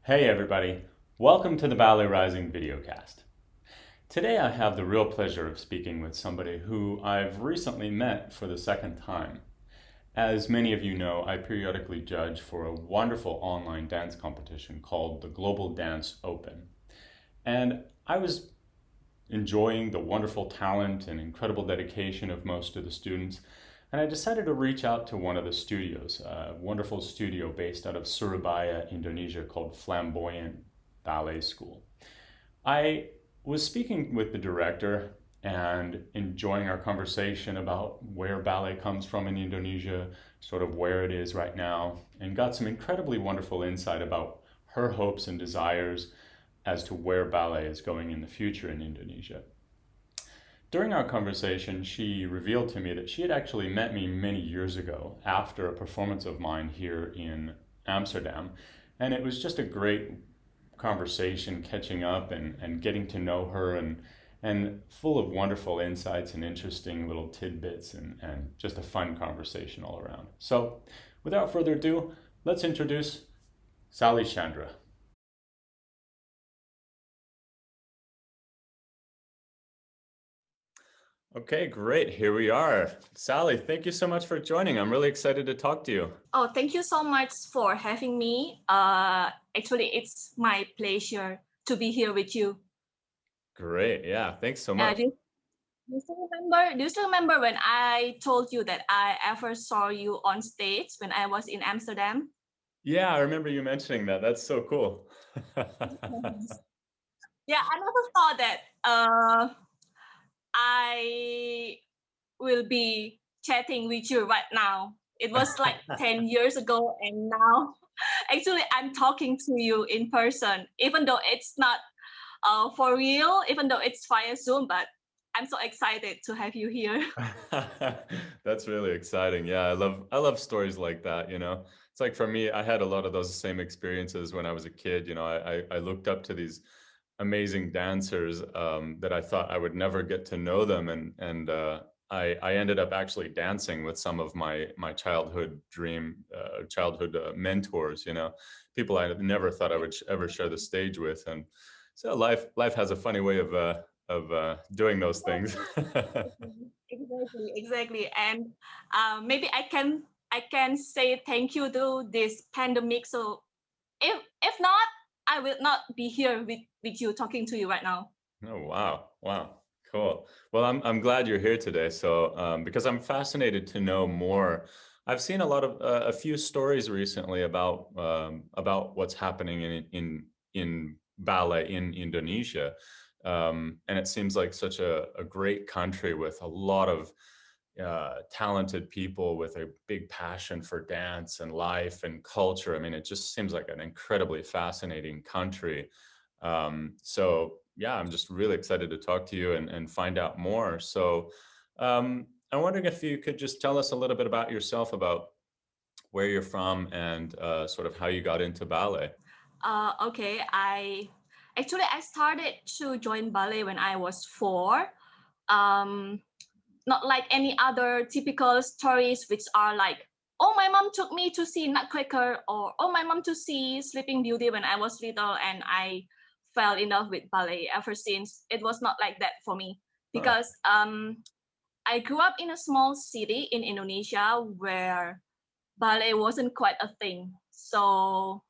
Hey everybody, welcome to the Ballet Rising videocast. Today I have the real pleasure of speaking with somebody who I've recently met for the second time. As many of you know, I periodically judge for a wonderful online dance competition called the Global Dance Open. And I was enjoying the wonderful talent and incredible dedication of most of the students, and I decided to reach out to one of the studios, a wonderful studio based out of Surabaya, Indonesia, called Flamboyant Ballet School. I was speaking with the director and enjoying our conversation about where ballet comes from in Indonesia, sort of where it is right now, and got some incredibly wonderful insight about her hopes and desires as to where ballet is going in the future in Indonesia. During our conversation, she revealed to me that she had actually met me many years ago after a performance of mine here in Amsterdam. And it was just a great conversation, catching up and getting to know her, and full of wonderful insights and interesting little tidbits, and just a fun conversation all around. So without further ado, let's introduce Sally Chandra. Okay, great. Here we are. Sally, thank you so much for joining. I'm really excited to talk to you. Oh, thank you so much for having me. Actually, it's my pleasure to be here with you. Great. Yeah, thanks so Uh, much. do, do you still remember? Do you still remember when I told you that I ever saw you on stage when I was in Amsterdam? Yeah, I remember you mentioning that. That's so cool. Yes. Yeah, I never thought that I will be chatting with you right now. It was like 10 years ago, and now actually I'm talking to you in person, even though it's not for real, even though it's via Zoom, but I'm so excited to have you here. That's really exciting. Yeah, I love stories like that, It's like for me, I had a lot of those same experiences when I was a kid. I looked up to these amazing dancers that I thought I would never get to know them, and I ended up actually dancing with some of my childhood mentors. People I never thought I would ever share the stage with, and so life has a funny way of doing those things. Exactly. And maybe I can say thank you to this pandemic. So if not, I will not be here with you talking to you right now. Oh, wow, cool. Well, I'm glad you're here today. So because I'm fascinated to know more. I've seen a few stories recently about what's happening in ballet in Indonesia, and it seems like such a great country with a lot of talented people with a big passion for dance and life and culture. I mean, it just seems like an incredibly fascinating country. So yeah, I'm just really excited to talk to you and find out more. So I'm wondering if you could just tell us a little bit about yourself, about where you're from, and sort of how you got into ballet. Okay, I started to join ballet when I was 4. Um, Not like any other typical stories, which are like, oh, my mom took me to see Nutcracker, or oh, my mom to see Sleeping Beauty when I was little, and I fell in love with ballet ever since. It was not like that for me Huh. because I grew up in a small city in Indonesia where ballet wasn't quite a thing. So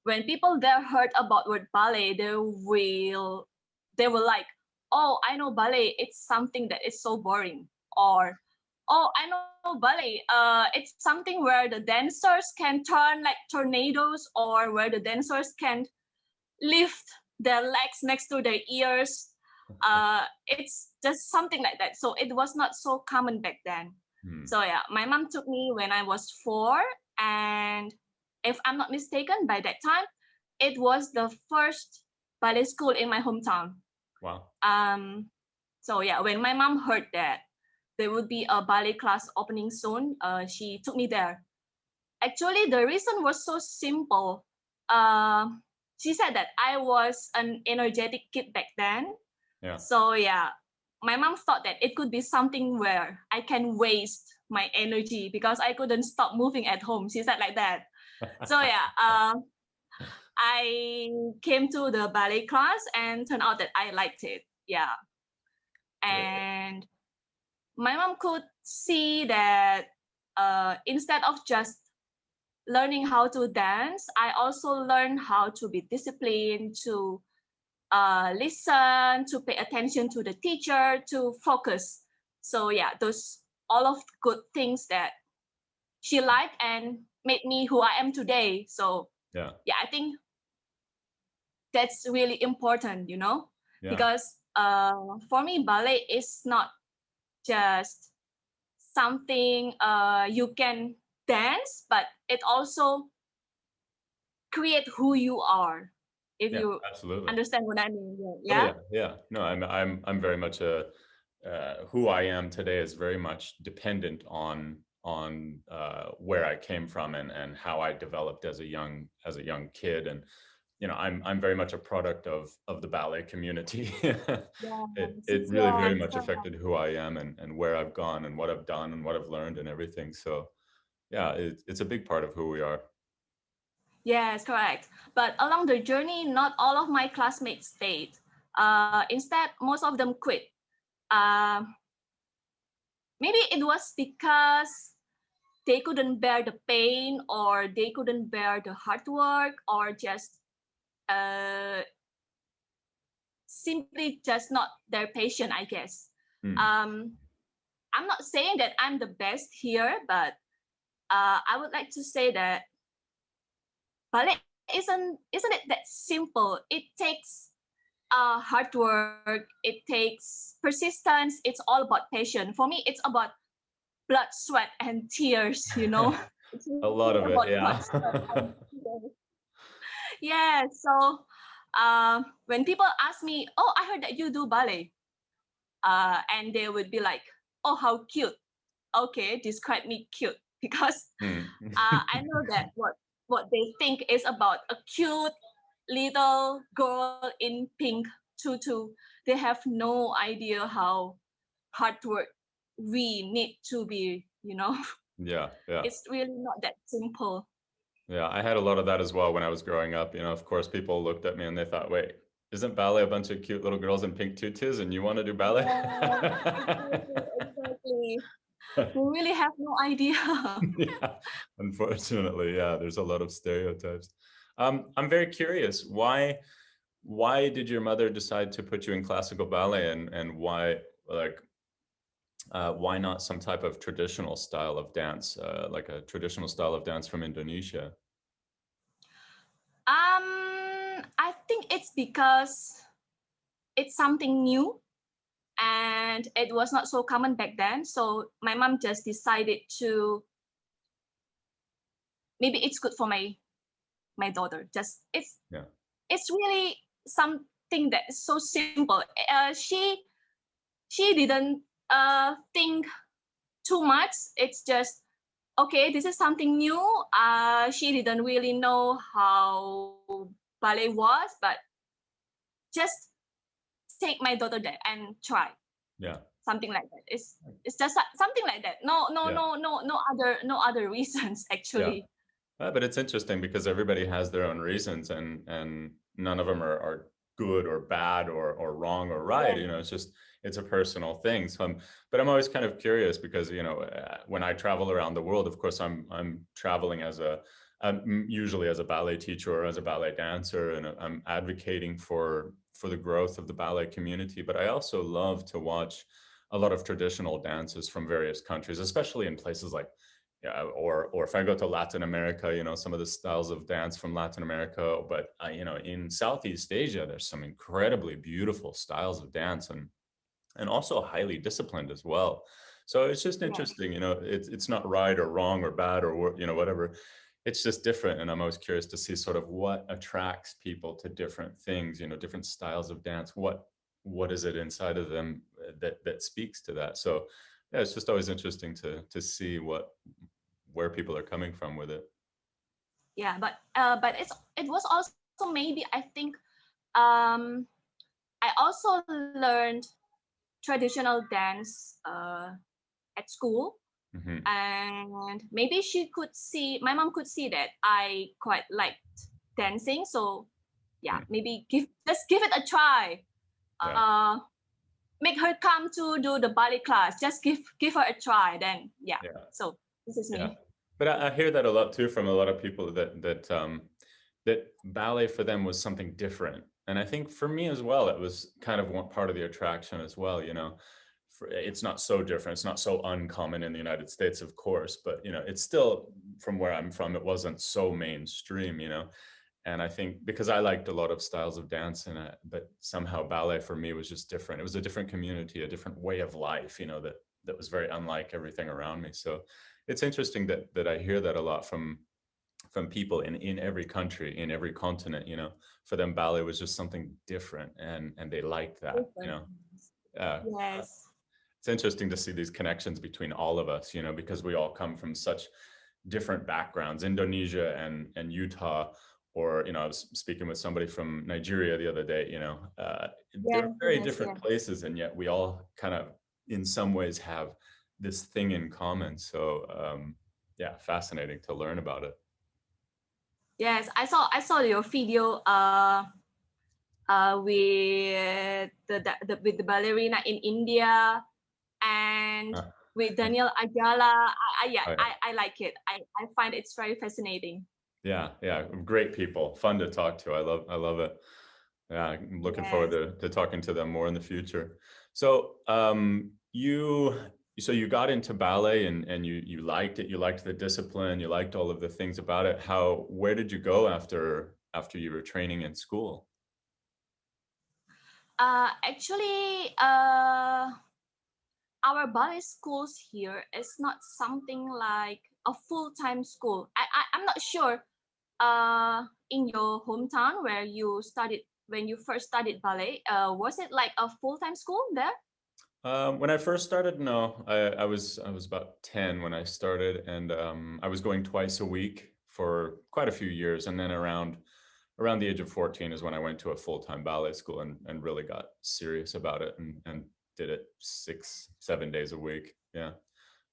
when people there heard about word ballet, they will like, oh, I know ballet. It's something that is so boring. Or, oh, I know ballet. It's something where the dancers can turn like tornadoes, or where the dancers can lift their legs next to their ears. It's just something like that. So it was not so common back then. Hmm. So yeah, my mom took me when I was 4, and if I'm not mistaken, by that time, it was the first ballet school in my hometown. Wow. Um, so yeah, when my mom heard that there would be a ballet class opening soon, she took me there. Actually, the reason was so simple. Uh, she said that I was an energetic kid back then. Yeah. So yeah, my mom thought that it could be something where I can waste my energy because I couldn't stop moving at home. She said like that. So yeah, I came to the ballet class and turned out that I liked it. Yeah. Great. And my mom could see that instead of just learning how to dance, I also learned how to be disciplined, to listen, to pay attention to the teacher, to focus. So yeah, those all of good things that she liked and made me who I am today. So Yeah. yeah, I think that's really important, Yeah. because for me, ballet is not just something you can dance, but it also create who you are. If Yeah. you Absolutely. understand what I mean, Oh yeah. yeah. Yeah. No, I'm very much a who I am today is very much dependent on where I came from and how I developed as a young kid. And I'm very much a product of the ballet community. It really very Yes, much affected who I am and where I've gone and what I've done and what I've learned and everything. So yeah, it's a big part of who we are. yes, correct. But along the journey, not all of my classmates stayed. Instead, most of them quit. Uh, Maybe it was because they couldn't bear the pain, or they couldn't bear the hard work, or just uh, simply just not their patient, I guess. Hmm. Um, I'm not saying that I'm the best here, but I would like to say that ballet isn't it that simple? It takes hard work. It takes persistence. It's all about patience. For me, it's about blood, sweat, and tears. It's A lot really of it, about blood, yeah. sweat, and tears. Yeah. So when people ask me, "Oh, I heard that you do ballet," and they would be like, "Oh, how cute." Okay, describe me cute, because Hmm. I know that what they think is about a cute little girl in pink tutu. They have no idea how hard work we need to be. Yeah, yeah. It's really not that simple. Yeah, I had a lot of that as well when I was growing up. Of course, people looked at me and they thought, wait, isn't ballet a bunch of cute little girls in pink tutus and you want to do ballet? Yeah, exactly. We really have no idea. Yeah, unfortunately, yeah, there's a lot of stereotypes. I'm very curious, why did your mother decide to put you in classical ballet and like why not some type of traditional style of dance, like a traditional style of dance from Indonesia? I think it's because it's something new and it was not so common back then. So my mom just decided to, maybe it's good for my daughter. Just Yeah, it's really something that is so simple. She didn't think too much. It's just okay. This is something new. She didn't really know how ballet was, but just take my daughter there and try yeah, something like that. It's just something like that. No, no, yeah, no, no, no other reasons yeah. actually. But it's interesting because everybody has their own reasons, and none of them are good or bad or wrong or right. Yeah. It's a personal thing. So but I'm always kind of curious because when I travel around the world, of course I'm traveling usually as a ballet teacher or as a ballet dancer, and I'm advocating for the growth of the ballet community. But I also love to watch a lot of traditional dances from various countries, especially in places like, yeah, or if I go to Latin America, some of the styles of dance from Latin America. But in Southeast Asia, there's some incredibly beautiful styles of dance and also highly disciplined as well. So it's just Yeah. interesting. It's not right or wrong or bad or whatever. It's just different, and I'm always curious to see sort of what attracts people to different things. Different styles of dance. What is it inside of them that speaks to that? So yeah, it's just always interesting to see where people are coming from with it. Yeah, but it was also, maybe I think, um I also learned traditional dance at school, Hmm. and maybe my mom could see that I quite liked dancing. So yeah, maybe just give it a try. Make her come to do the ballet class. Just give her a try. Then yeah. So this is me. But I hear that a lot too from a lot of people that ballet for them was something different. And I think for me as well, it was kind of one part of the attraction as well, you know. It's not so different. It's not so uncommon in the United States, of course, but you know, it's still, from where I'm from, it wasn't so mainstream, you know. And I think because I liked a lot of styles of dance, but somehow ballet for me was just different. It was a different community, a different way of life, you know, that was very unlike everything around me. So it's interesting that I hear that a lot from people in every country, in every continent, you know. For them, ballet was just something different, and they liked that, you know. Yes. It's interesting to see these connections between all of us, you know, because we all come from such different backgrounds. Indonesia and Utah, or you know, I was speaking with somebody from Nigeria the other day, you know. They're very different places, and yet we all kind of in some ways have this thing in common. So yeah, fascinating to learn about it. Yes, I saw your video with with the ballerina in India, and with Daniel Ayala. I like it. I find it's very fascinating. Yeah, great people, fun to talk to. I love it. Yeah, I'm looking forward to talking to them more in the future. So you got into ballet, and you liked it. You liked the discipline. You liked all of the things about it. Where did you go after you were training in school? Actually, our ballet schools here is not something like a full-time school. I'm not sure in your hometown where you studied when you first studied ballet, was it like a full-time school there? When I first started, no, I was about 10 when I started, and I was going twice a week for quite a few years, and then around the age of 14 is when I went to a full-time ballet school and really got serious about it, and did it 6, 7 days a week. Yeah.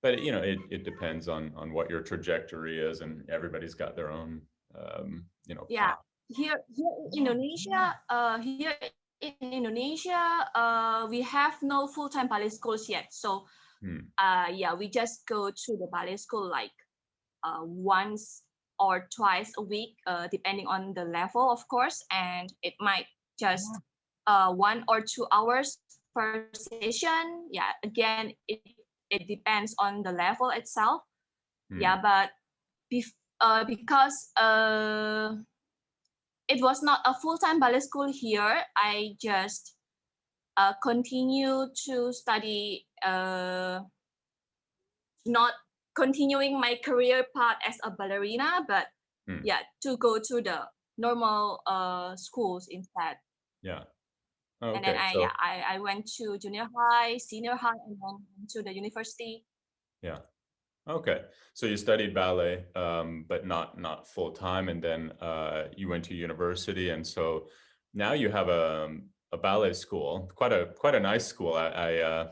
But you know, it depends on what your trajectory is, and everybody's got their own you know, Yeah. path. Here in Indonesia, we have no full-time ballet schools yet. So yeah, we just go to the ballet school like once or twice a week, depending on the level, of course, and it might just 1 or 2 hours per session. Yeah, again, it depends on the level itself. Yeah, but because it was not a full-time ballet school here, I just continue to study, not continuing my career path as a ballerina, but yeah, to go to the normal schools instead. Yeah. And then Okay. I went to junior high, senior high, and then to the university. Yeah. Okay. So you studied ballet, but not full time, and then you went to university, and so now you have a ballet school, quite a nice school. I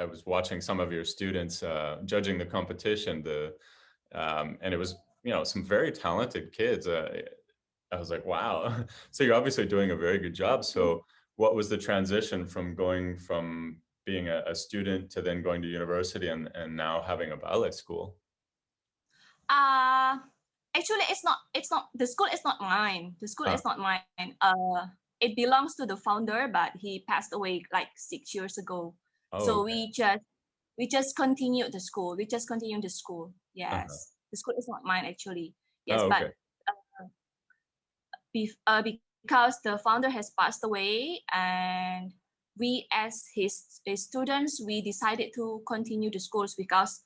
was watching some of your students judging the competition, and it was, you know, some very talented kids. I was like, wow. So you're obviously doing a very good job. So what was the transition from going from being a student to then going to university, and now having a ballet school? Uh Actually, it's not the school is not mine. The school is not mine. It belongs to the founder, but he passed away like 6 years ago. Oh, So okay. we just continued the school. We just continued the school. Uh-huh. Yes, the school is not mine actually. Yes, Oh, but okay. because the founder has passed away, and we as his students, we decided to continue the schools because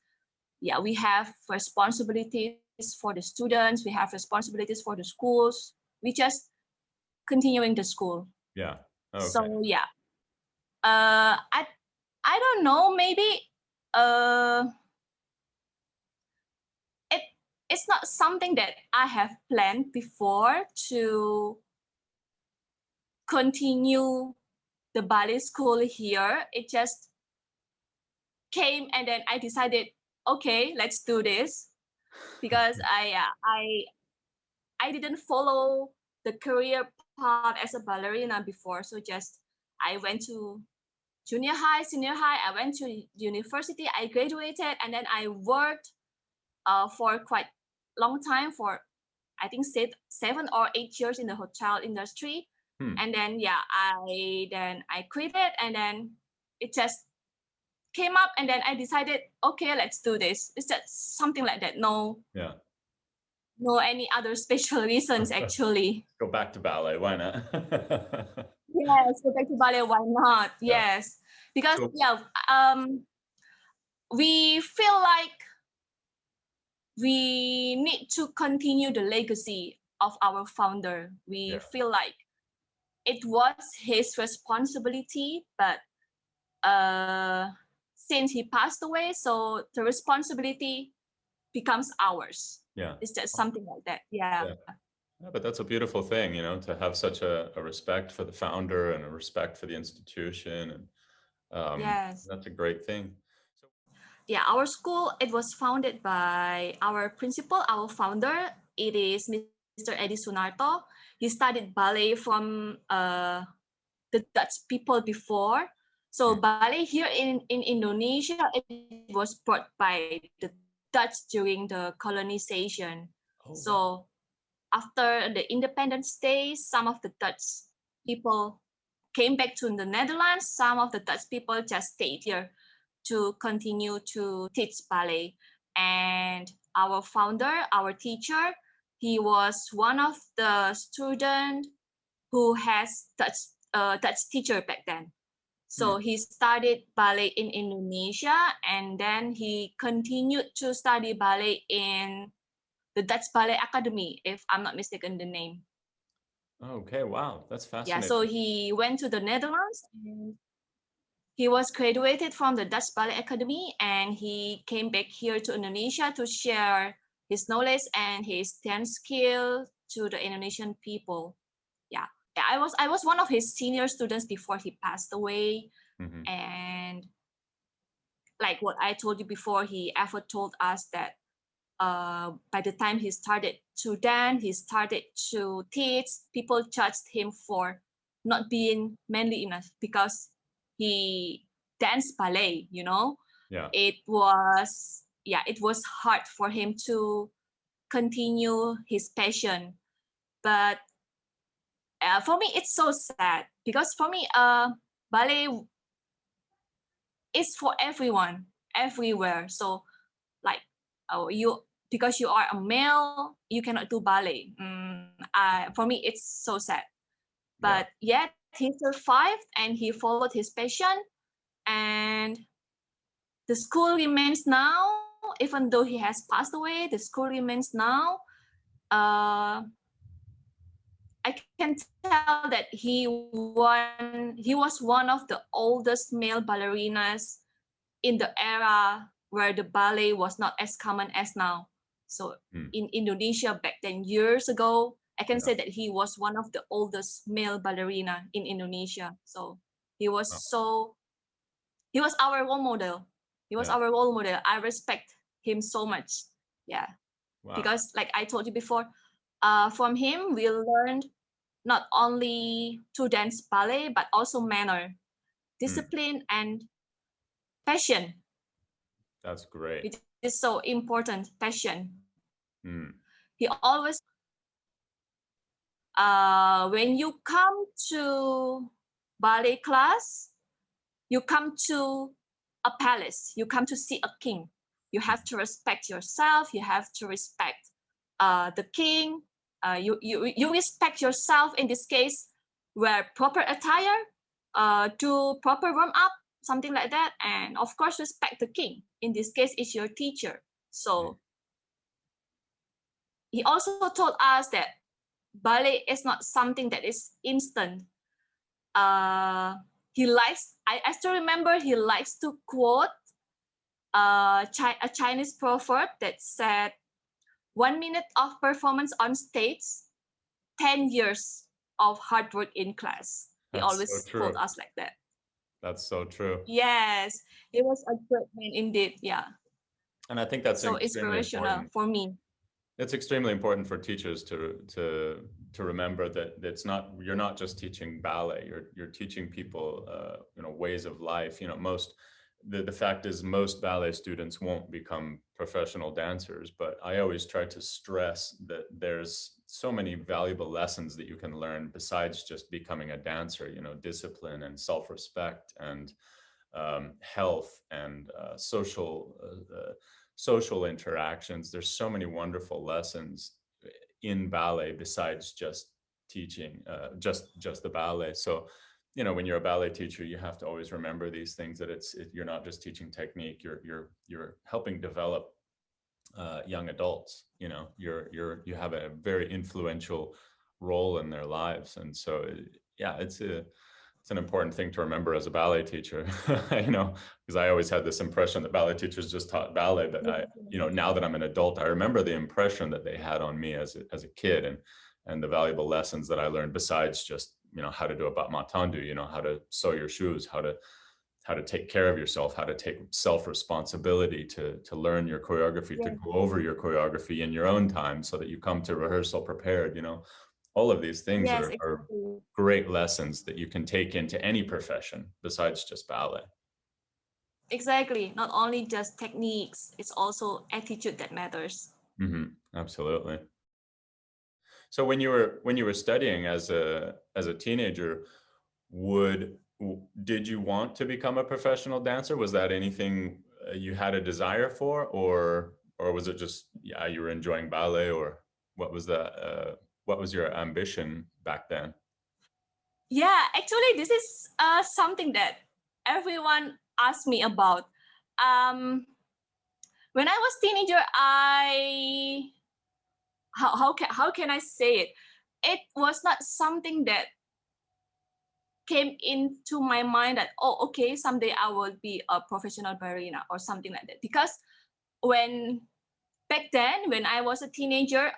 yeah, we have responsibilities for the students, we have responsibilities for the schools. We just continuing the school. Yeah. Okay. So yeah, I don't know, maybe uh it it's not something that I have planned before to continue the ballet school here. It just came, and then I decided, okay, let's do this, because I didn't follow the career path as a ballerina before. So just I went to junior high, senior high. I went to university. I graduated, and then I worked for quite long time, for I think 7 or 8 years in the hotel industry. And then yeah, I quit it, and then it just came up, and then I decided, okay, let's do this. It's just something like that. No any other special reasons actually. Go back to ballet. Why not? Yes, go back to ballet. Why not? Yeah. Yes, because So- yeah, we feel like we need to continue the legacy of our founder. We feel like it was his responsibility, but since he passed away, so the responsibility becomes ours. Yeah. It's just something like that. Yeah. Yeah, but that's a beautiful thing, you know, to have such a respect for the founder and a respect for the institution. And Yes. that's a great thing. Yeah, our school, it was founded by our principal, our founder. It is Mr. Eddy Soenarto. He studied ballet from the Dutch people before. So ballet here in Indonesia, it was brought by the Dutch during the colonization. So after the independence days, some of the Dutch people came back to the Netherlands. Some of the Dutch people just stayed here to continue to teach ballet. And our founder, our teacher, he was one of the students who has Dutch teacher back then. So he studied ballet in Indonesia, and then he continued to study ballet in the Dutch Ballet Academy, if I'm not mistaken the name. Okay, wow, that's Yeah, fascinating. so he went to the Netherlands, and he was graduated from the Dutch Ballet Academy, and he came back here to Indonesia to share his knowledge and his dance skill to the Indonesian people. Yeah, I was one of his senior students before he passed away. And like what I told you before, he ever told us that by the time he started to dance, he started to teach, people judged him for not being manly enough because he danced ballet, you know? Yeah. It was hard for him to continue his passion. But for me, it's so sad because for me, ballet is for everyone, everywhere. So like you because you are a male, you cannot do ballet. For me, it's so sad. But yet he survived and he followed his passion, and the school remains now. Even though he has passed away, the school remains now. I can tell that he was one of the oldest male ballerinas in the era where the ballet was not as common as now. So in Indonesia back then, years ago, I can say that he was one of the oldest male ballerina in Indonesia. So he was our role model. He was our role model. I respect him so much. Yeah. Wow. Because like I told you before, from him we learned not only to dance ballet, but also manner, discipline, and passion. That's great. Which is so important, passion. He always, when you come to ballet class, you come to a palace, you come to see a king. You have to respect yourself, you have to respect the king. You respect yourself in this case, wear proper attire, do proper warm up, something like that. And of course, respect the king. In this case, is your teacher. So he also told us that ballet is not something that is instant. He likes, I still remember he likes to quote a Chinese proverb that said, 1 minute of performance on stage, 10 years of hard work in class. He always told us like that. That's so true. Yes, he was a great man indeed. Yeah. And I think that's so inspirational for me. It's extremely important for teachers to remember that it's not, you're not just teaching ballet. You're teaching people ways of life. Most the fact is most ballet students won't become professional dancers, but I always try to stress that there's so many valuable lessons that you can learn besides just becoming a dancer. Discipline and self-respect and health and social interactions. There's so many wonderful lessons in ballet besides just teaching just the ballet. So when you're a ballet teacher, you have to always remember these things, that you're not just teaching technique, you're helping develop young adults. You have a very influential role in their lives. And so yeah, it's an important thing to remember as a ballet teacher. Because I always had this impression that ballet teachers just taught ballet, but now that I'm an adult, I remember the impression that they had on me as a kid, and the valuable lessons that I learned besides just how to do a bat matandu, how to sew your shoes, how to take care of yourself, how to take self-responsibility to learn your choreography, to Yes, go over your choreography in your own time so that you come to rehearsal prepared. All of these things yes, are exactly. great lessons that you can take into any profession besides just ballet. Exactly. Not only just techniques, it's also attitude that matters. Absolutely. So when you were studying as a teenager, did you want to become a professional dancer? Was that anything you had a desire for, or was it just, yeah, you were enjoying ballet, or what was your ambition back then? Yeah, actually, this is something that everyone asked me about. Um, when I was teenager, how can I say it? It was not something that came into my mind that, oh, okay, someday I will be a professional ballerina or something like that. Because when back then, when I was a teenager,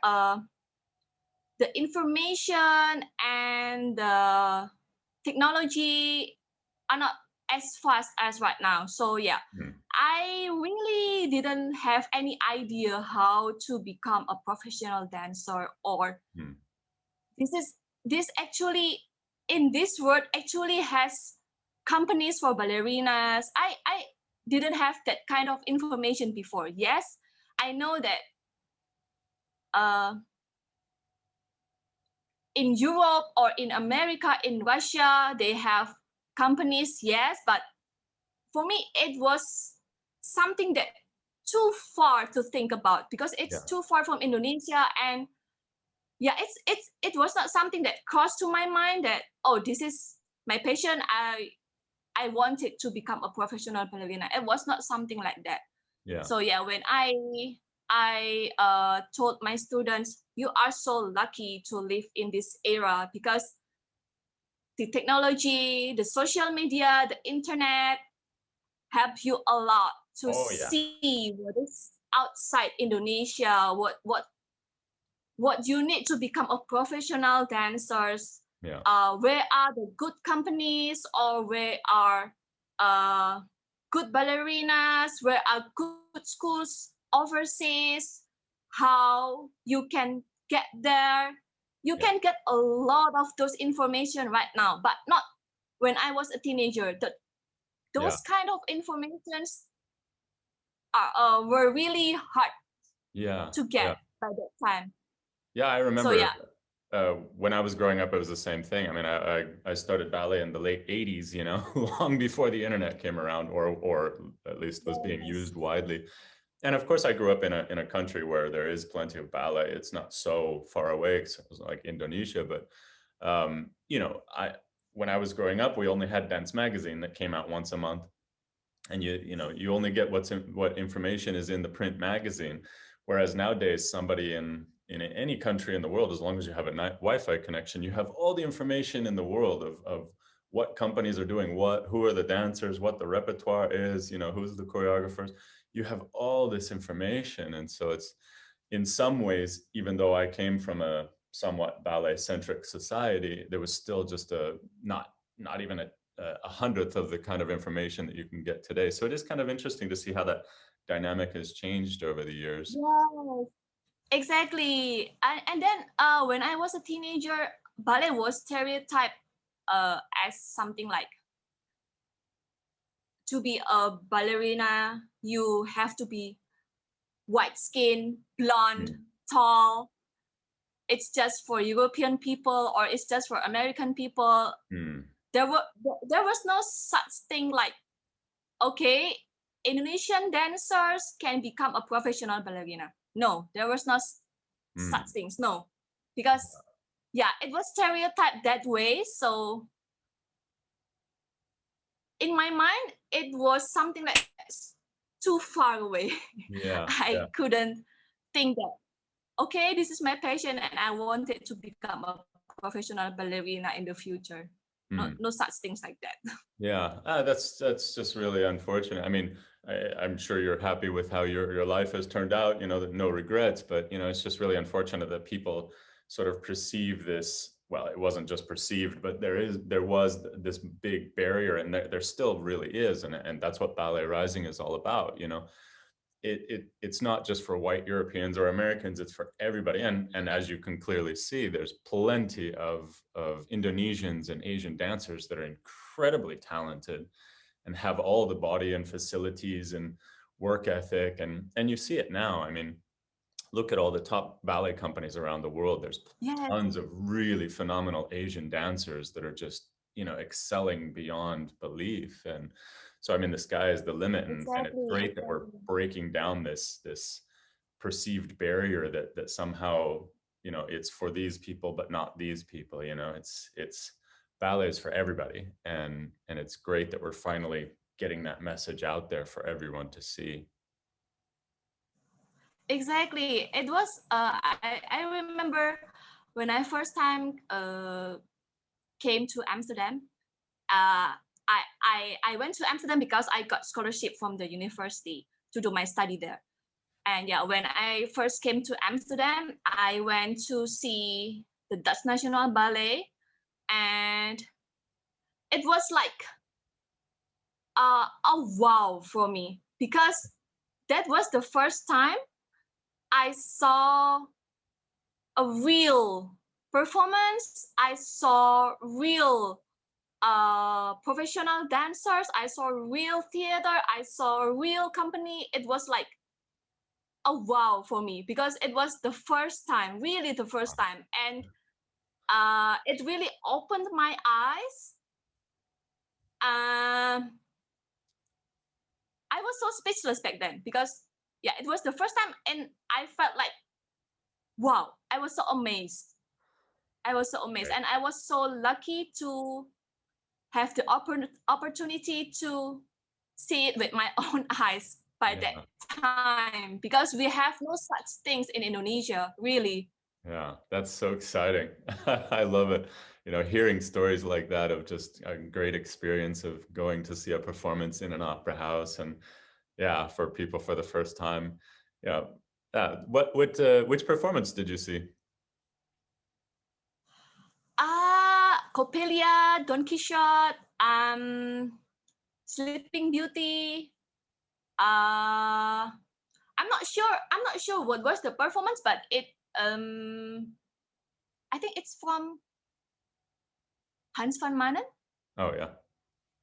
the information and the technology are not as fast as right now. So yeah, Hmm. I really didn't have any idea how to become a professional dancer, or Hmm. this is this actually in this world actually has companies for ballerinas. I didn't have that kind of information before. Yes, I know that uh in Europe or in America, in Russia, they have companies, yes, but for me, it was something that too far to think about because it's Yeah. too far from Indonesia. And yeah, it was not something that crossed to my mind that, oh, this is my passion. I wanted to become a professional ballerina. It was not something like that. Yeah. So yeah, when I told my students, you are so lucky to live in this era because the technology, the social media, the internet help you a lot to Oh yeah. see what is outside Indonesia, what you need to become a professional dancers, Yeah. where are the good companies, or where are uh, good ballerinas, where are good schools overseas, how you can get there. You Yeah. can get a lot of those information right now, but not when I was a teenager. Yeah. Those kind of informations were really hard Yeah. to Yeah. get by that time. Yeah, I So remember yeah, when I was growing up, it was the same thing. I mean, I started ballet in the late 80s, long before the internet came around, or at least was being yes, used widely. And of course, I grew up in a country where there is plenty of ballet. It's not so far away, it's like Indonesia, but I when I was growing up, we only had Dance Magazine that came out once a month, and you only get what information is in the print magazine. Whereas nowadays, somebody in any country in the world, as long as you have a Wi-Fi connection, you have all the information in the world of what companies are doing what, who are the dancers, what the repertoire is, who's the choreographers. You have all this information. And so it's, in some ways, even though I came from a somewhat ballet centric society, there was still just not even a hundredth of the kind of information that you can get today. So it is kind of interesting to see how that dynamic has changed over the years. yes. exactly. And then when I was a teenager, ballet was stereotyped as something like, to be a ballerina, you have to be white skin, blonde, Mm. tall. It's just for European people, or it's just for American people. Mm. There was no such thing like, okay, Indonesian dancers can become a professional ballerina. No, there was no such Mm. things. No, because yeah, it was stereotyped that way. So in my mind, it was something that's too far away. Yeah, I yeah. couldn't think that, okay, this is my passion and I wanted to become a professional ballerina in the future. No Mm. such things like that. Yeah, that's just really unfortunate. I mean, I'm sure you're happy with how your life has turned out. You know, no regrets, but you know, it's just really unfortunate that people sort of perceive this. Well, it wasn't just perceived, but there was this big barrier, and there still really is, and that's what Ballet Rising is all about. You know, it's not just for white Europeans or Americans, it's for everybody. And as you can clearly see, there's plenty of Indonesians and Asian dancers that are incredibly talented and have all the body and facilities and work ethic. And you see it now. I mean, look at all the top ballet companies around the world. There's Yes, tons of really phenomenal Asian dancers that are just, you know, excelling beyond belief. And so, I mean, the sky is the limit, and it's exactly, great that we're exactly. breaking down this perceived barrier that somehow, you know, it's for these people, but not these people. You know, it's ballet is for everybody. And it's great that we're finally getting that message out there for everyone to see. Exactly. It was I remember when I first time came to Amsterdam. I went to Amsterdam because I got scholarship from the university to do my study there. And yeah, when I first came to Amsterdam, I went to see the Dutch National Ballet, and it was like a wow for me, because that was the first time I saw a real performance. I saw real professional dancers. I saw real theater. I saw a real company. It was like a wow for me, because it was the first time, really the first time, and it really opened my eyes. Um, I was so speechless back then, because yeah, it was the first time, and I felt like, wow, I was so amazed. I was so amazed, Right. and I was so lucky to have the opportunity to see it with my own eyes by that Yeah. time, because we have no such things in Indonesia, really. Yeah, that's so exciting. I love it. You know, hearing stories like that of just a great experience of going to see a performance in an opera house, and yeah, for people for the first time. Yeah. Which performance did you see? Coppelia, Don Quixote, Sleeping Beauty. I'm not sure. I'm not sure what was the performance, but um I think it's from Hans van Manen. Oh yeah.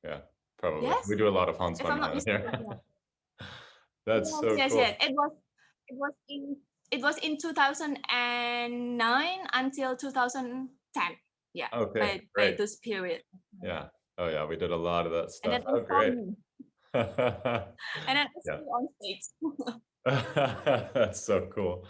Yeah, probably. We Yes, do a lot of Hans if van I'm not Manen mistaken. here. Yeah. That's Yes, so yes, yes. cool. It was in 2009 until 2010. Yeah, Okay, by great. this period. Yeah. Oh yeah, we did a lot of that And stuff. then I Oh saw great. you. And then I saw Yeah. you on stage. That's so cool.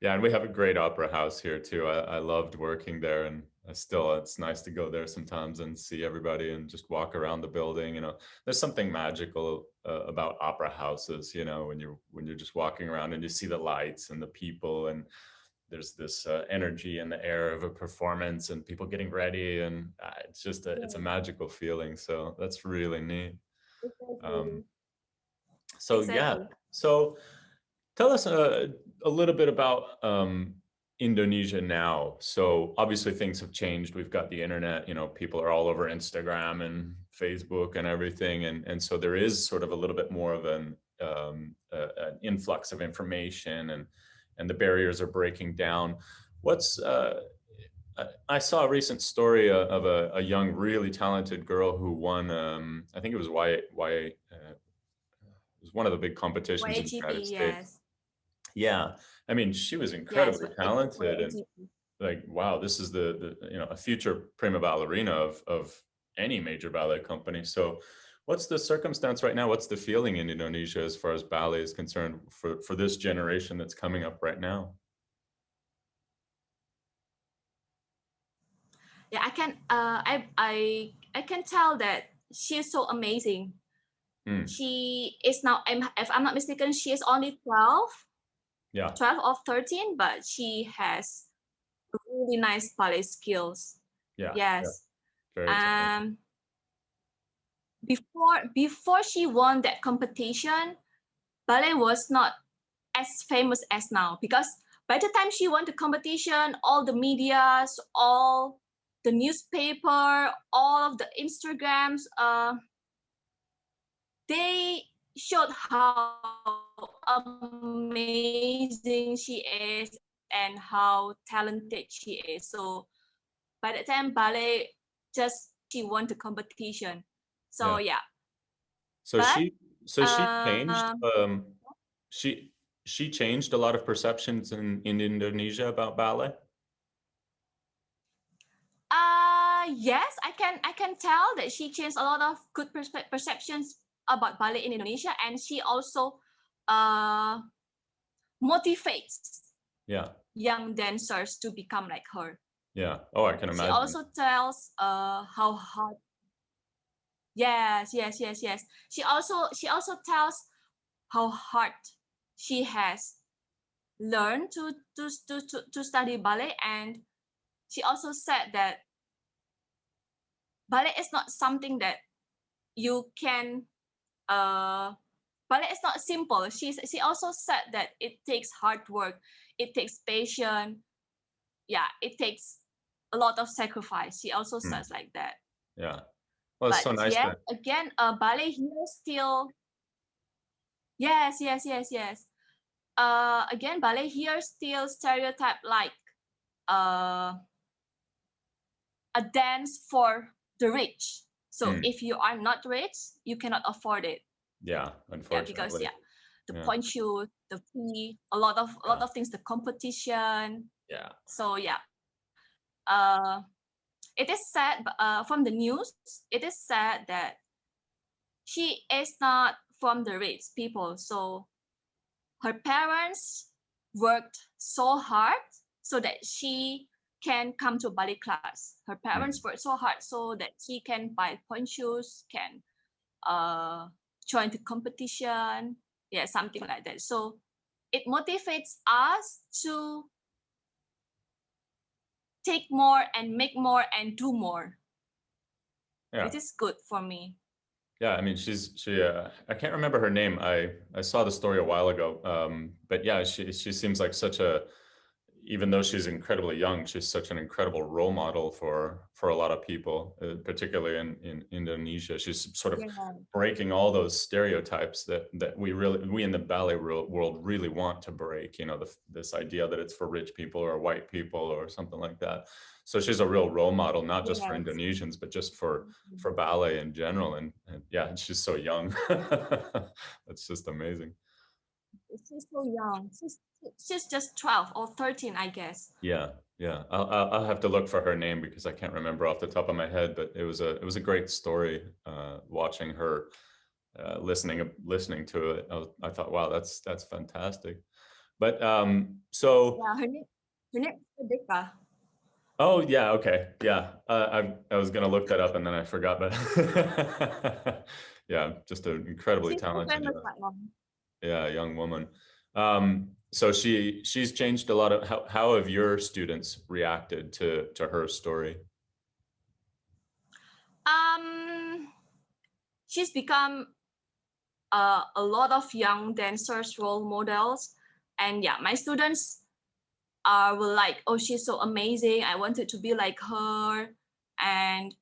Yeah, and we have a great opera house here too. I loved working there, and I still it's nice to go there sometimes and see everybody and just walk around the building. You know, there's something magical about opera houses. You know, when you're just walking around and you see the lights and the people, and there's this energy in the air of a performance and people getting ready, and it's just it's a Yes, magical feeling. So that's really neat. Um, exactly. so yeah, Exactly. so. Tell us a little bit about Indonesia now. So obviously things have changed. We've got the internet, you know, people are all over Instagram and Facebook and everything. And so there is sort of a little bit more of an influx of information. And, and the barriers are breaking down. What's I saw a recent story of a young, really talented girl who won. I think it was it was one of the big competitions in the United YGP, States. yes. Yeah, I mean, she was Yes, incredibly but it was talented, and YGP. like, wow, this is the a future prima ballerina of any major ballet company. So, what's the circumstance right now? What's the feeling in Indonesia as far as ballet is concerned for this generation that's coming up right now? Yeah, I can tell that she's so amazing. Hmm. She is now, if I'm not mistaken, she is only 12, Yeah, 12 or 13, but she has really nice ballet skills. yeah, yeah, Yes. very talented. Um, before she won that competition, ballet was not as famous as now, because by the time she won the competition, all the medias, all the newspaper, all of the Instagrams, they showed how amazing she is and how talented she is. So by the time ballet, just she won the competition. So Yeah. yeah, So but she changed um, she she changed a lot of perceptions in Indonesia about ballet. yes, I can tell that she changed a lot of good perceptions about ballet in Indonesia, and she also uh motivates Yeah. young dancers to become like her. Yeah. Oh, I can She imagine. also tells how hard. Yes. She also tells how hard she has learned to study ballet, and she also said that ballet is not something that you can ballet is not simple. She also said that it takes hard work, it takes patience, yeah, it takes a lot of sacrifice. She also Hmm. says like that. Yeah. Well, it's But so nice yeah, that. again, ballet here still, yes. Again, ballet here still stereotype like uh a dance for the rich. So Hmm. if you are not rich, you cannot afford it. Yeah, Yeah, because unfortunately. yeah, the Yeah. point shoot, the fee, a lot Yeah. of things, the competition. Yeah. So yeah, it is sad, from the news, it is sad that she is not from the rich people. So her parents worked so hard so that she can come to ballet class. Her Hmm. parents worked so hard so that she can buy point shoes, can uh, join the competition, yeah, something like that. So it motivates us to take more and make more and do more, Yeah. which is good for me. Yeah, I mean, she. I can't remember her name. I saw the story a while ago. But yeah, she seems like such a. Even though she's incredibly young, she's such an incredible role model for a lot of people, particularly in Indonesia. She's sort of Yeah, breaking all those stereotypes that we in the ballet world really want to break. This idea that it's for rich people or white people or something like that. So she's a real role model, not just for yes. Indonesians, but just for ballet in general. And yeah, she's so young. That's just amazing. She's so young. She's just 12 or 13, I guess. Yeah, yeah. I'll have to look for her name because I can't remember off the top of my head. But it was a great story. Watching her, listening to it, I thought, wow, that's fantastic. But so Yeah, her name is Rebecca. oh yeah, okay, yeah. I was gonna look that up and then I forgot, but yeah, just an incredibly She's so talented, famous right now. yeah, young woman. So she's changed a lot of how have your students reacted to her story? Um, she's become a lot of young dancers role models, and yeah, my students were like, oh, she's so amazing, I wanted to be like her. And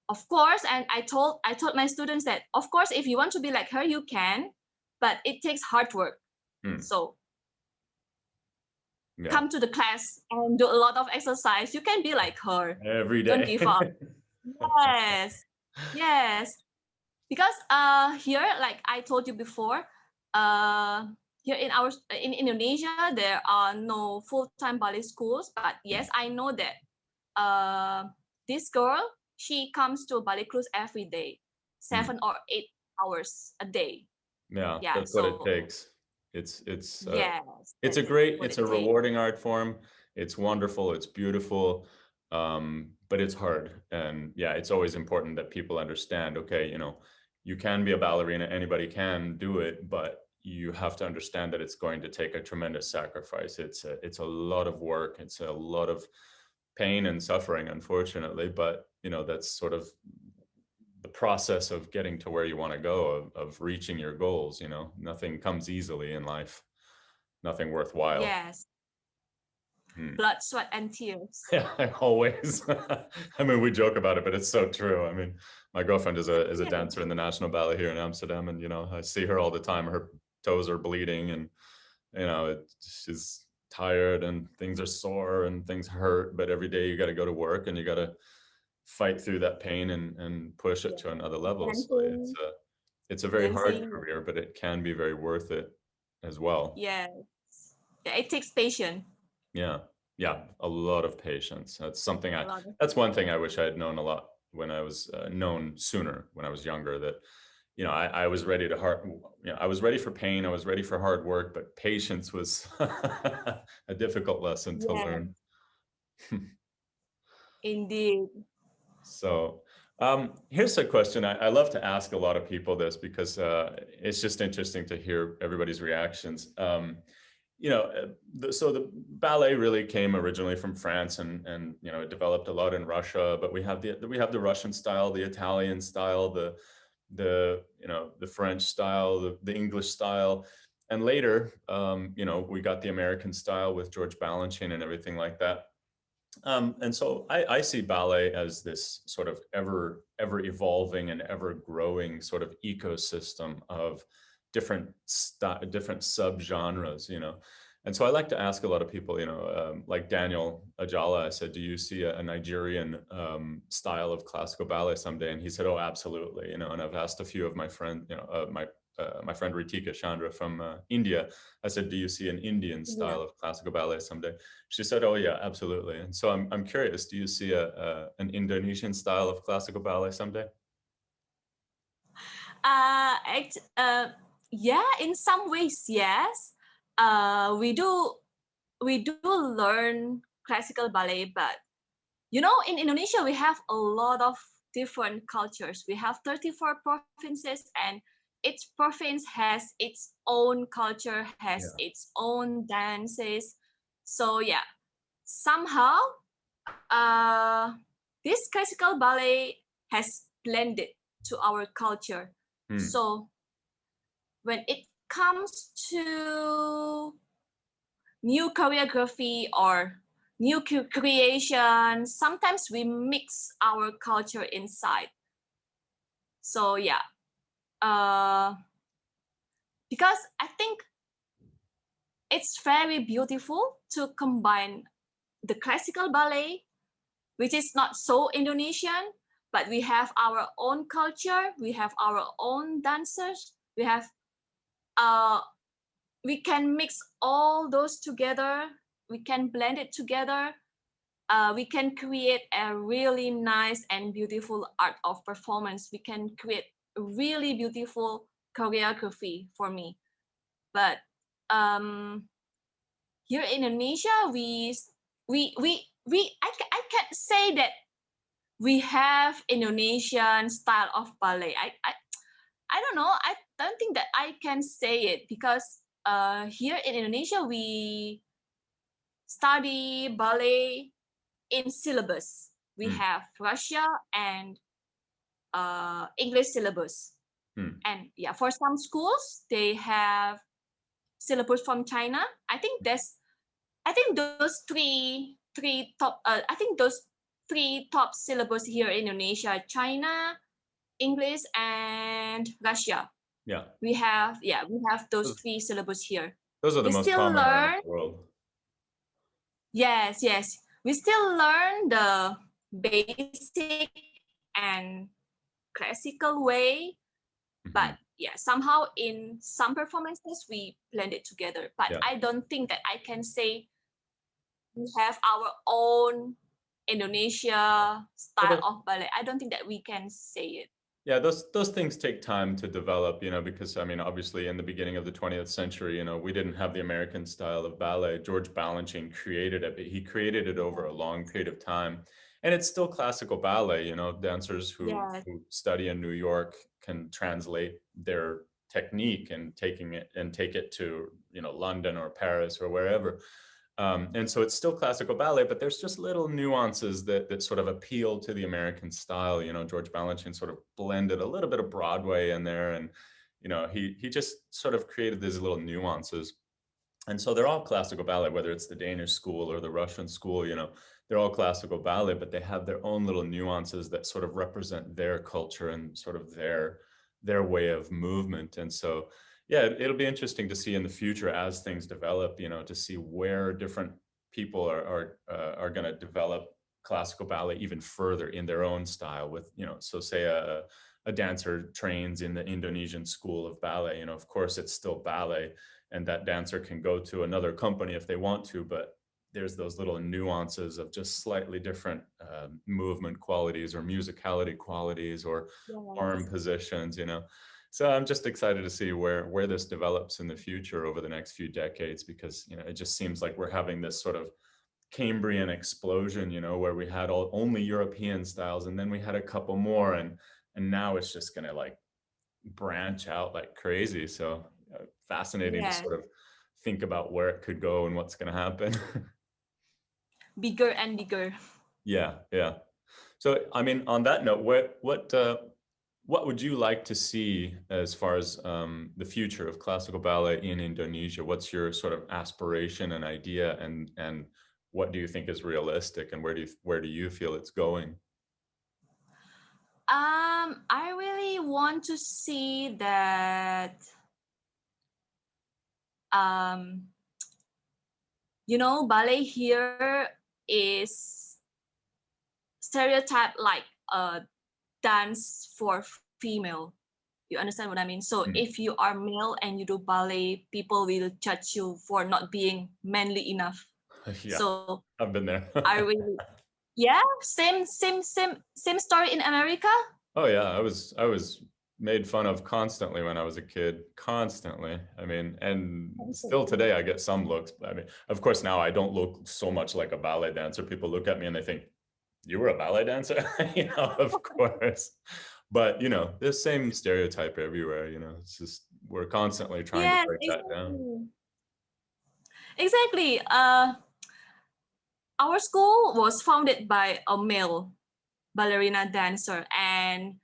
of course, and I told my students that of course if you want to be like her you can, but it takes hard work. Hmm. So Yeah. come to the class and do a lot of exercise, you can be like her. Every Don't day. give up. Yes, yes. Because here, like I told you before, uh here in Indonesia there are no full-time ballet schools. But yes, I know that this girl, she comes to ballet class every day, 7 or 8 hours a day. Yeah, Yeah, that's what it so takes. It's it's uh, yes, it's a that's great, what it's it a takes. rewarding art form. It's wonderful, it's beautiful, but it's hard. And yeah, it's always important that people understand, okay, you can be a ballerina, anybody can do it, but you have to understand that it's going to take a tremendous sacrifice. It's a lot of work, it's a lot of pain and suffering, unfortunately, but that's sort of the process of getting to where you want to go, of reaching your goals. Nothing comes easily in life, nothing worthwhile. Yes, blood, sweat, and tears. Yeah, always. I mean, we joke about it, but it's so true. I mean, my girlfriend is a Yes, dancer in the National Ballet here in Amsterdam, and I see her all the time. Her toes are bleeding, and she's tired, and things are sore, and things hurt. But every day you got to go to work, and you got to fight through that pain and push it yes. to another level. So Dancing, it's a very hard dancing. career, but it can be very worth it as well. Yes, yeah, it takes patience. Yeah. Yeah. A lot of patience. A lot of That's one thing I wish I had known a lot when I was known sooner when I was younger, that, I was ready to I was ready for pain. I was ready for hard work, but patience was a difficult lesson to yeah, learn. indeed. So, here's a question. I love to ask a lot of people this because it's just interesting to hear everybody's reactions. So the ballet really came originally from France, and it developed a lot in Russia. But we have the Russian style, the Italian style, the French style, the English style, and later, we got the American style with George Balanchine and everything like that. And so I see ballet as this sort of ever evolving and ever growing sort of ecosystem of different subgenres. And so I like to ask a lot of people, like Daniel Ajala. I said, do you see a Nigerian style of classical ballet someday? And he said, oh, absolutely. And I've asked a few of my friends, my friend Ritika Chandra from India. I said, do you see an Indian Yeah. style of classical ballet someday? She said, "Oh yeah, absolutely." And so I'm curious. Do you see an Indonesian style of classical ballet someday? Uh, act, uh, yeah, in some ways, yes. We do learn classical ballet, but in Indonesia we have a lot of different cultures. We have 34 provinces, and each province has its own culture, has Yeah. its own dances. So yeah, somehow uh, this classical ballet has blended to our culture. Hmm. So when it comes to new choreography or new creation, sometimes we mix our culture inside. So yeah, uh, because I think it's very beautiful to combine the classical ballet, which is not so Indonesian, but we have our own culture, we have our own dancers, uh, we can mix all those together, we can blend it together, we can create a really nice and beautiful art of performance. We can create a really beautiful choreography for me. But here in Indonesia, I can't say that we have Indonesian style of ballet. I don't know. I don't think that I can say it because here in Indonesia we study ballet in syllabus. We Hmm. have Russia and English syllabus. Hmm. And yeah, for some schools they have syllabus from China. I think those three top. I think those three top syllabus here in Indonesia: China, English, and Russia. Yeah. We have those Those, three syllabus here. those are the We most still common around learn. the world. Yes, yes. We still learn the basic and classical way, but Hmm. yeah, somehow in some performances we blend it together. But Yeah. I don't think that I can say we have our own Indonesia Well, style of ballet. I don't think that we can say it. yeah, those things take time to develop, because I mean, obviously, in the beginning of the 20th century, we didn't have the American style of ballet. George Balanchine created it, but he created it over a long period of time, and it's still classical ballet. Dancers who Yes, study in New York can translate their technique and take it to London or Paris or wherever. And so it's still classical ballet, but there's just little nuances that sort of appeal to the American style. George Balanchine sort of blended a little bit of Broadway in there, and he just sort of created these little nuances. And so they're all classical ballet, whether it's the Danish school or the Russian school. They're all classical ballet, but they have their own little nuances that sort of represent their culture and sort of their way of movement. And so yeah, it'll be interesting to see in the future as things develop, to see where different people are going to develop classical ballet even further in their own style with, so say a dancer trains in the Indonesian school of ballet, of course it's still ballet, and that dancer can go to another company if they want to, but there's those little nuances of just slightly different movement qualities or musicality qualities or arm yes, positions. So I'm just excited to see where this develops in the future over the next few decades, because it just seems like we're having this sort of Cambrian explosion, where we had only European styles, and then we had a couple more, and now it's just gonna like branch out like crazy. So fascinating to yes. sort of think about where it could go and what's going to happen. Bigger and bigger. Yeah, yeah. So I mean, on that note, what would you like to see as far as the future of classical ballet in Indonesia? What's your sort of aspiration and idea, and what do you think is realistic, and where do you feel it's going? I really want to see that um, ballet here is stereotype like a dance for female. You understand what I mean? So Mm. if you are male and you do ballet, people will judge you for not being manly enough. Yeah, So I've been there. I really, yeah, same story in America. Oh yeah, I was made fun of constantly when I was a kid, constantly. I mean, and still today I get some looks. I mean, of course now I don't look so much like a ballet dancer. People look at me and they think, "You were a ballet dancer?" Of course. But, the same stereotype everywhere, it's just we're constantly trying to Yes, break that down. exactly. Exactly. Our school was founded by a male ballerina dancer, and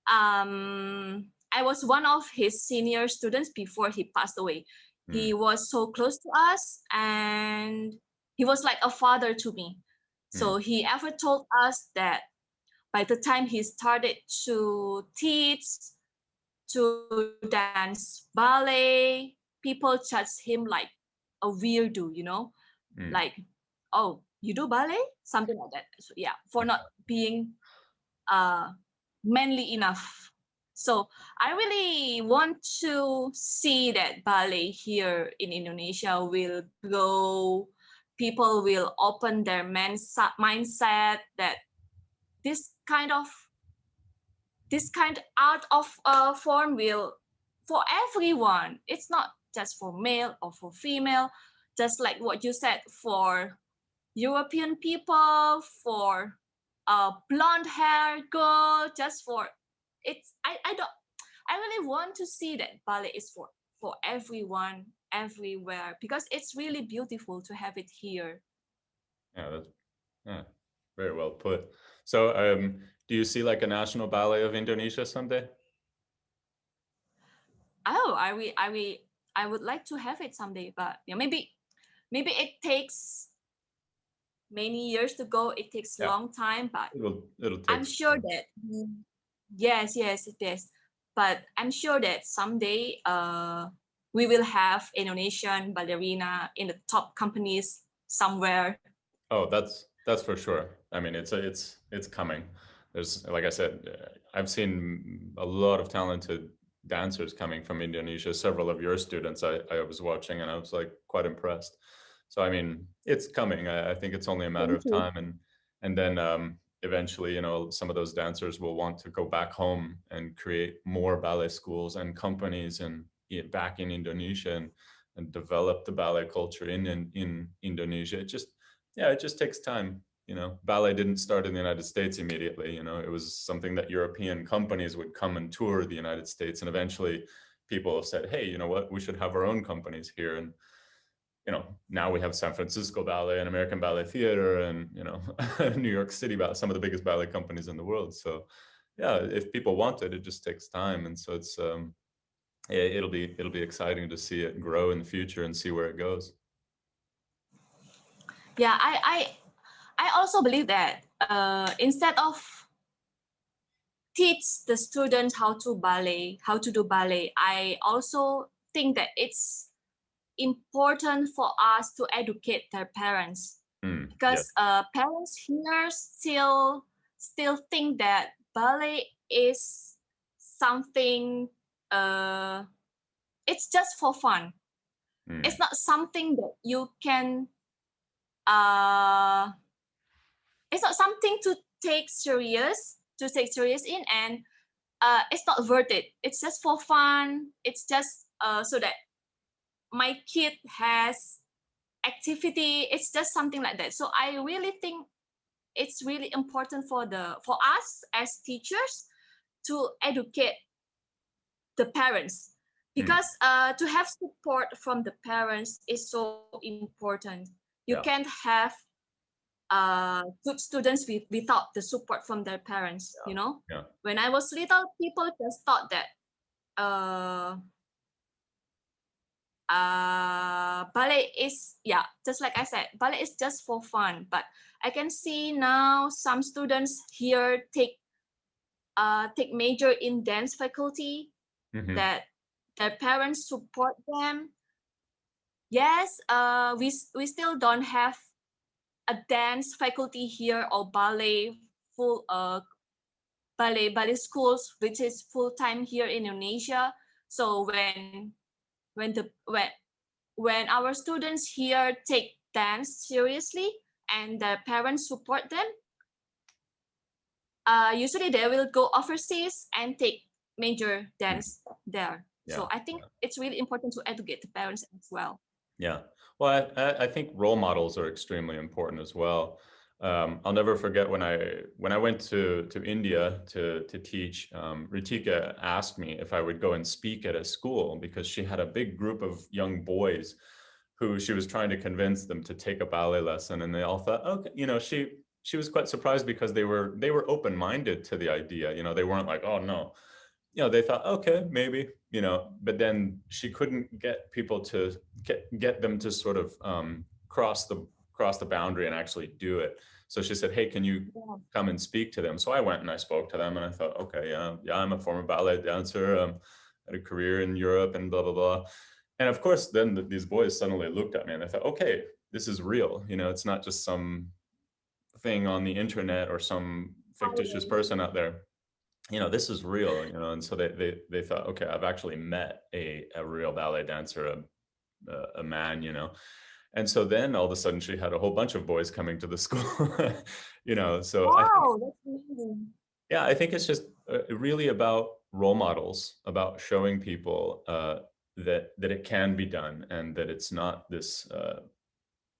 I was one of his senior students before he passed away. Mm, He was so close to us, and he was like a father to me. mm, So he ever told us that by the time he started to teach, to dance ballet, people judge him like a weirdo, mm. like, oh, you do ballet? Something like that. So yeah, for not being uh, manly enough. So I really want to see that ballet here in Indonesia will grow. People will open their mindset that this kind of art of form will for everyone. It's not just for male or for female. Just like what you said, for European people, for blonde hair girl, just for it's I don't I really want to see that ballet is for everyone everywhere, because it's really beautiful to have it here. Yeah, yeah, very well put. So, do you see like a national ballet of Indonesia someday? Oh, I would like to have it someday, but yeah, maybe it takes many years to go. It takes Yeah, long time, but it'll take I'm some sure time. that yes, yes, it is. But I'm sure that someday we will have Indonesian ballerina in the top companies somewhere. Oh, that's for sure. I mean, it's coming. There's, like I said, I've seen a lot of talented dancers coming from Indonesia. Several of your students I was watching, and I was like quite impressed. So I mean, it's coming. I think it's only a matter Thank of you. time, and then eventually, you know, some of those dancers will want to go back home and create more ballet schools and companies and back in Indonesia and develop the ballet culture in Indonesia. It just, yeah, it just takes time. You know, ballet didn't start in the United States immediately. You know, it was something that European companies would come and tour the United States, and eventually people have said, hey, you know what, we should have our own companies here. And you know, now we have San Francisco Ballet and American Ballet Theater and, you know, New York City Ballet, some of the biggest ballet companies in the world. So yeah, if people want it, it just takes time. And so it's it'll be exciting to see it grow in the future and see where it goes. Yeah, I also believe that instead of teach the students how to do ballet, I also think that it's important for us to educate their parents, Yes. because parents here still think that ballet is something, uh, it's just for fun. It's not something that you can, uh, it's not something to take serious in, and it's not worth it. It's just for fun. It's just so that my kid has activity. It's just something like that. So I really think it's really important for us as teachers to educate the parents, Mm. because to have support from the parents is so important. You Yeah. can't have good students without the support from their parents, Yeah. you know. Yeah. When I was little, people just thought that uh, ballet is, yeah, just like I said, ballet is just for fun. But I can see now some students here take major in dance faculty, Hmm. that their parents support them. Yes, we still don't have a dance faculty here, or full ballet schools which is full time here in Indonesia. So when the when our students here take dance seriously and their parents support them, usually they will go overseas and take major dance there. Yeah. So I think it's really important to educate the parents as well. Yeah. Well, I think role models are extremely important as well. I'll never forget when I went to India to teach. Ritika asked me if I would go and speak at a school because she had a big group of young boys who she was trying to convince them to take a ballet lesson, and they all thought, okay, you know, she was quite surprised because they were open minded to the idea. You know, they weren't like, oh no, you know, they thought, okay, maybe, you know, but then she couldn't get people to get them to sort of cross the boundary and actually do it. So she said, hey, can you Yeah. come and speak to them? So I went and I spoke to them, and I thought, okay, yeah, I'm a former ballet dancer, had a career in Europe and blah blah blah. And of course, then these boys suddenly looked at me and I thought, okay, this is real. You know, it's not just some thing on the internet or some fictitious person out there. You know, this is real, you know. And so they thought, okay, I've actually met a real ballet dancer, a man, you know. And so then all of a sudden she had a whole bunch of boys coming to the school. You know, so I think, Wow, that's amazing. yeah, I think it's just really about role models, about showing people that it can be done, and that it's not this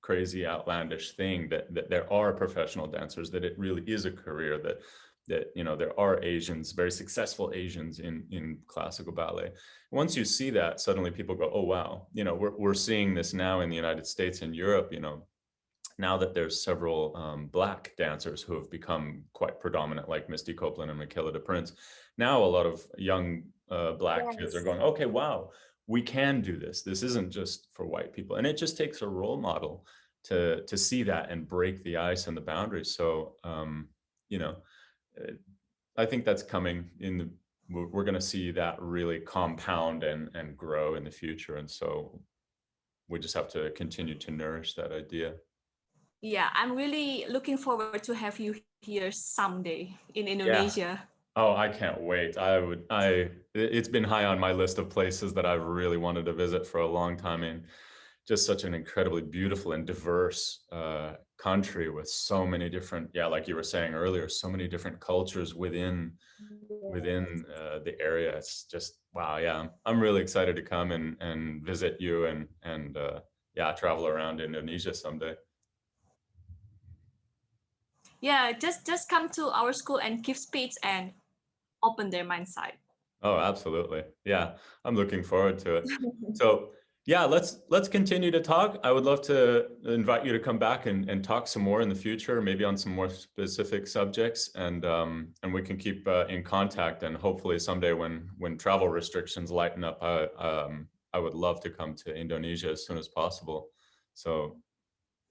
crazy outlandish thing, that there are professional dancers, that it really is a career, that you know, there are Asians, very successful Asians in classical ballet. Once you see that, suddenly people go, oh wow, you know, we're seeing this now in the United States and Europe, you know, now that there's several black dancers who have become quite predominant, like Misty Copeland and Michaela de Prince. Now a lot of young black kids are Yes. going, okay, wow, we can do this. This isn't just for white people. And it just takes a role model to see that and break the ice and the boundaries. So, you know, uh, I think that's coming in the, we're going to see that really compound and grow in the future. And so we just have to continue to nourish that idea. Yeah, I'm really looking forward to have you here someday in Yeah. Indonesia. Oh, I can't wait. It's been high on my list of places that I've really wanted to visit for a long time. And just such an incredibly beautiful and diverse country with so many different, yeah, like you were saying earlier, so many different cultures within the area. It's just wow. Yeah, I'm really excited to come and visit you and yeah, travel around Indonesia someday. Yeah, just come to our school and give speech and open their mindset. Oh, absolutely. Yeah, I'm looking forward to it. So, yeah, let's continue to talk. I would love to invite you to come back and talk some more in the future, maybe on some more specific subjects, and we can keep in contact. And hopefully someday when travel restrictions lighten up, I would love to come to Indonesia as soon as possible. So,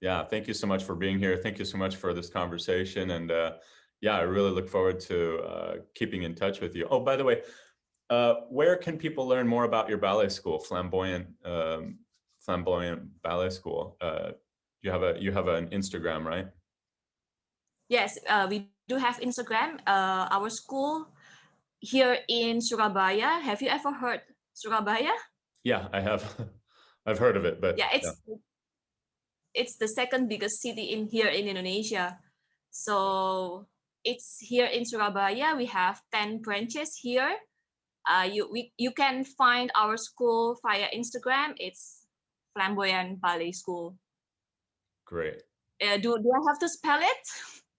yeah, thank you so much for being here. Thank you so much for this conversation, and yeah, I really look forward to keeping in touch with you. Oh, by the way, where can people learn more about your ballet school, Flamboyant Ballet School? You have an Instagram, right? Yes, we do have Instagram. Our school here in Surabaya. Have you ever heard Surabaya? Yeah, I have. I've heard of it, Yeah, but yeah, it's the second biggest city in here in Indonesia. So it's here in Surabaya. We have 10 branches here. You can find our school via Instagram. It's Flamboyant Ballet School. great. Do I have to spell it?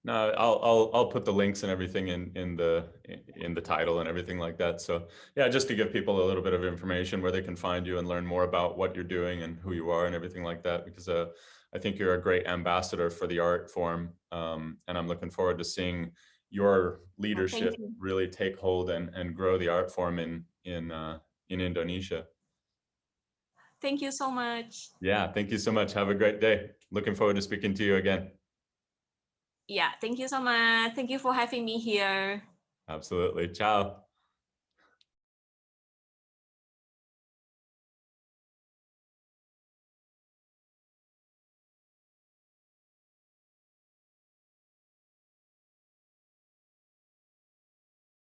No, I'll put the links and everything in the title and everything like that. So yeah, just to give people a little bit of information where they can find you and learn more about what you're doing and who you are and everything like that. Because I think you're a great ambassador for the art form, and I'm looking forward to seeing your Oh, thank leadership you. really take hold and grow the art form in Indonesia. Thank you so much. Yeah, thank you so much. Have a great day. Looking forward to speaking to you again. Yeah, thank you so much. Thank you for having me here. Absolutely. Ciao.